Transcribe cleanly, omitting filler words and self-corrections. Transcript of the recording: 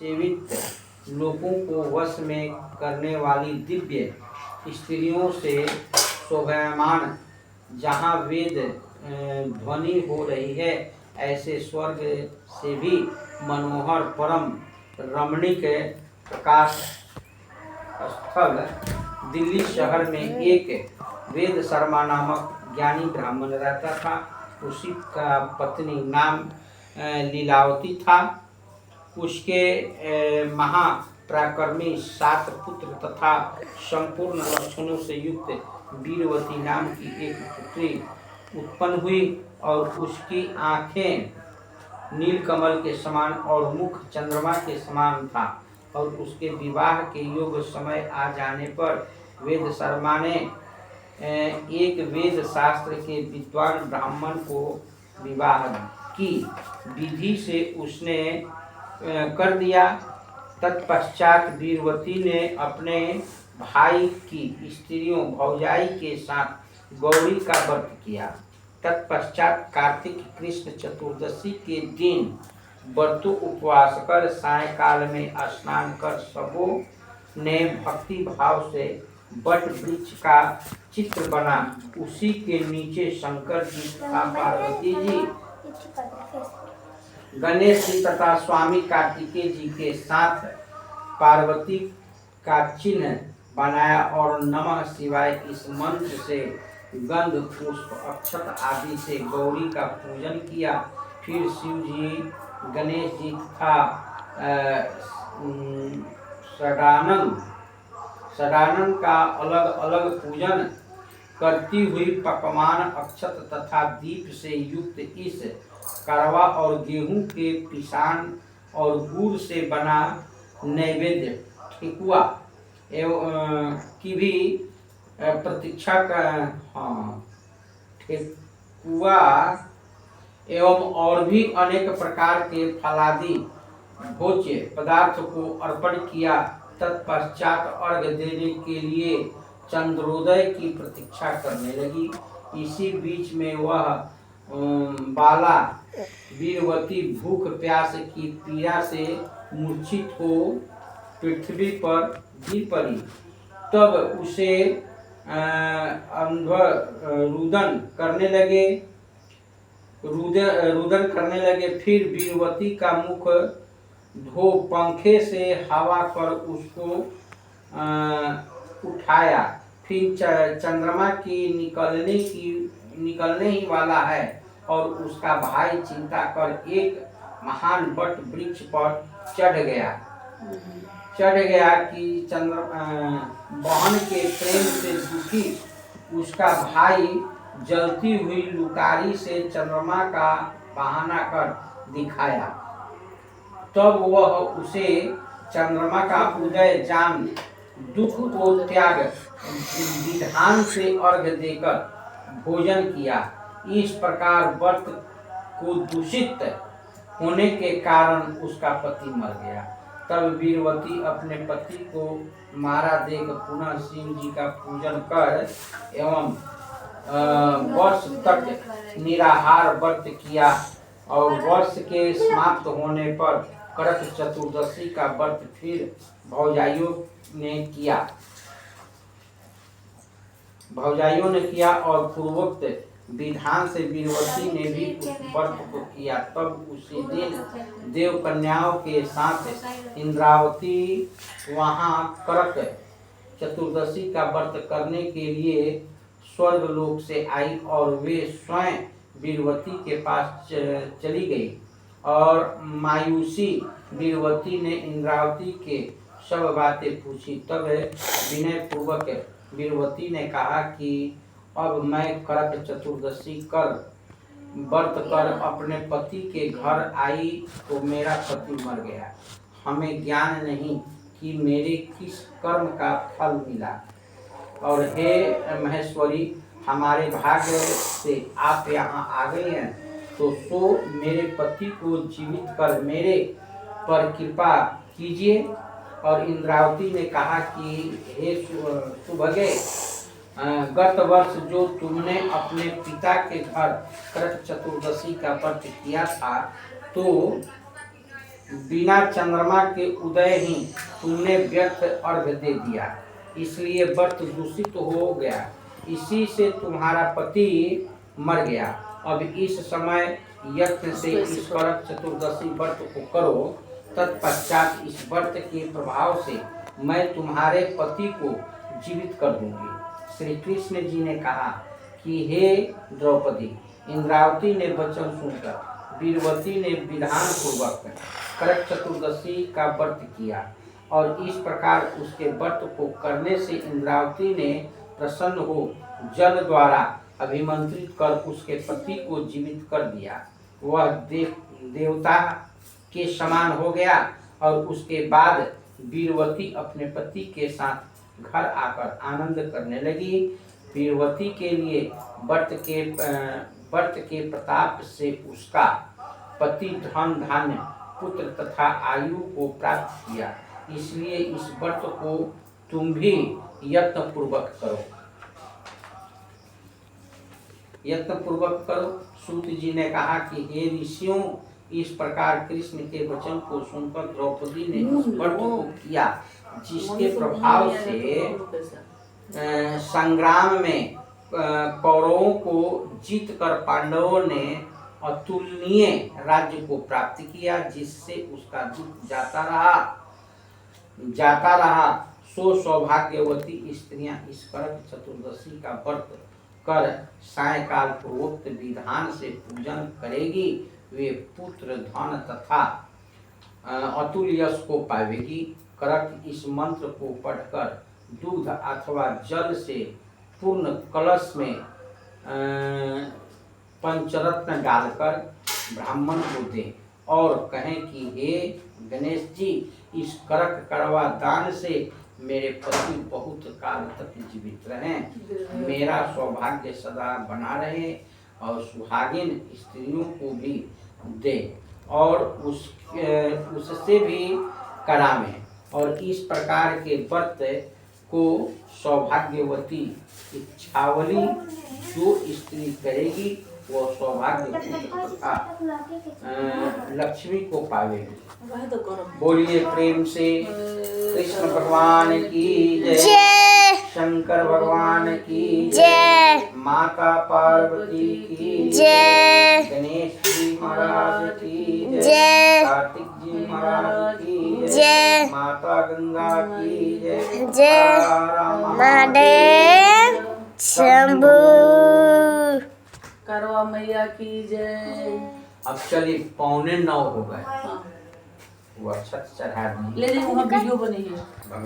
सेवित लोगों को वश में करने वाली दिव्य स्त्रियों से शोभायमान, जहाँ वेद ध्वनि हो रही है, ऐसे स्वर्ग से भी मनोहर परम रमणीक प्रकाश स्थल दिल्ली शहर में एक वेद शर्मा नामक ज्ञानी ब्राह्मण रहता था। उसी का पत्नी नाम लीलावती था। उसके महापराक्रमी 7 पुत्र तथा संपूर्ण लक्षणों से युक्त वीरवती नाम की एक पुत्री उत्पन्न हुई और उसकी आंखें नीलकमल के समान और मुख चंद्रमा के समान था। और उसके विवाह के योग समय आ जाने पर वेद शर्मा ने एक वेद शास्त्र के विद्वान ब्राह्मण को विवाह की विधि से उसने कर दिया। तत्पश्चात वीरवती ने अपने भाई की स्त्रियों भौजाई के साथ गौरी का व्रत किया। तत्पश्चात कार्तिक कृष्ण चतुर्दशी के दिन व्रत उपवास कर सायंकाल में स्नान कर सबों ने भक्ति भाव से वट वृक्ष का चित्र बना। उसी के नीचे शंकर जी तथा पार्वती जी, गणेश जी तथा स्वामी कार्तिकेय जी के साथ पार्वती का चिन्ह बनाया और नमः शिवाय इस मंत्र से गंध पुष्प अक्षत आदि से गौरी का पूजन किया। फिर शिव जी, गणेश जी तथा षडानन का अलग अलग पूजन करती हुई पकवान अक्षत तथा दीप से युक्त इस करवा और गेहूं के पिसान और गुड़ से बना नैवेद्य ठेकुआ एवं की भी प्रतीक्षा ठेकुआ एवं और भी अनेक प्रकार के फलादि भोज्य पदार्थ को अर्पण किया। तत्पश्चात अर्घ्य देने के लिए चंद्रोदय की प्रतीक्षा करने लगी। इसी बीच में वह बाला वीरवती भूख प्यास की पीड़ा से मूर्छित हो पृथ्वी पर गिर पड़ी। तब उसे रुदन करने लगे। फिर वीरवती का मुख धो पंखे से हवा कर उसको उठाया। फिर चंद्रमा की निकलने ही वाला है और उसका भाई चिंता कर एक महान वट वृक्ष पर चढ़ गया कि बहन के प्रेम से दुखी उसका भाई जलती हुई लुकारी से चंद्रमा का बहाना कर दिखाया। तब वह उसे चंद्रमा का उदय जान दुख को त्याग विधान से अर्घ्य देकर भोजन किया। इस प्रकार व्रत को दूषित होने के कारण उसका पति मर गया। तब वीरवती अपने पति को मारा देख पुनः शिव जी का पूजन कर एवं वर्ष तक निराहार व्रत किया और वर्ष के समाप्त होने पर करक चतुर्दशी का व्रत फिर भौजाइयों ने किया और पूर्वोक्त विधान से वीरवती ने भी व्रत को किया। तब उसी दिन देव कन्याओं के साथ इंद्रावती वहां करक चतुर्दशी का व्रत करने के लिए स्वर्गलोक से आई और वे स्वयं वीरवती के पास चली गई। और मायूसी वीरवती ने इंद्रावती के सब बातें पूछी। तब विनय पूर्वक वीरवती ने कहा कि अब मैं करक चतुर्दशी कर व्रत कर अपने पति के घर आई तो मेरा पति मर गया। हमें ज्ञान नहीं कि मेरे किस कर्म का फल मिला। और हे महेश्वरी, हमारे भाग्य से आप यहाँ आ गए हैं तो मेरे पति को जीवित कर मेरे पर कृपा कीजिए। और इंद्रावती ने कहा कि हे सुभगे, गत वर्ष जो तुमने अपने पिता के घर करक चतुर्दशी का व्रत किया था तो बिना चंद्रमा के उदय ही तुमने व्यर्थ अर्घ दे दिया, इसलिए व्रत दूषित हो गया। इसी से तुम्हारा पति मर गया। अब इस समय यत्न से इस करक चतुर्दशी व्रत को करो, तत्पश्चात इस व्रत के प्रभाव से मैं तुम्हारे पति को जीवित कर दूंगी। श्री कृष्ण जी ने कहा कि हे द्रौपदी, इंद्रावती ने वचन सुनकर वीरवती ने विधान पूर्वक करक चतुर्दशी का व्रत किया और इस प्रकार उसके व्रत को करने से इंद्रावती ने प्रसन्न हो जल द्वारा अभिमंत्रित कर उसके पति को जीवित कर दिया। वह देवता के समान हो गया और उसके बाद वीरवती अपने पति के साथ घर आकर आनंद करने लगी। वीरवती के लिए व्रत के प्रताप से उसका पति धन धान्य पुत्र तथा आयु को प्राप्त किया। इसलिए इस व्रत को तुम भी यत्न पूर्वक करो। सूत जी ने कहा कि हे ऋषियों, इस प्रकार कृष्ण के वचन को सुनकर द्रौपदी ने इस व्रत को किया, जिसके प्रभाव से संग्राम में कौरवों को जीतकर पांडवों ने अतुलनीय राज्य को प्राप्त किया, जिससे उसका दुख जाता रहा। सो सौभाग्यवती स्त्रियां इस करक चतुर्दशी का व्रत कर सायकाल पूर्वोक्त विधान से पूजन करेगी, वे पुत्र धन तथा अतुल यश को पावेगी। करक इस मंत्र को पढ़कर दूध अथवा जल से पूर्ण कलश में पंचरत्न डालकर ब्राह्मण को दें और कहें कि हे गणेश जी, इस करक कड़वा दान से मेरे पति बहुत काल तक जीवित रहें, मेरा सौभाग्य सदा बना रहे और सुहागिन स्त्रियों को भी दे और उससे भी करावें। और इस प्रकार के व्रत को सौभाग्यवती इच्छावली जो स्त्री करेगी वो सौभाग्य तथा लक्ष्मी को पावेगी। बोलिए प्रेम से कृष्ण भगवान की जय, शंकर भगवान की जय, माता पार्वती की जय, गणेश जी महाराज की जय, कार्तिक जी महाराज की जय, माता गंगा की जय, जय महादेव शंभू, करवा मैया की जय। अब चलिए 8:45 हो गए। वो अच्छा चढ़ा ले वहाँ वीडियो बनी है।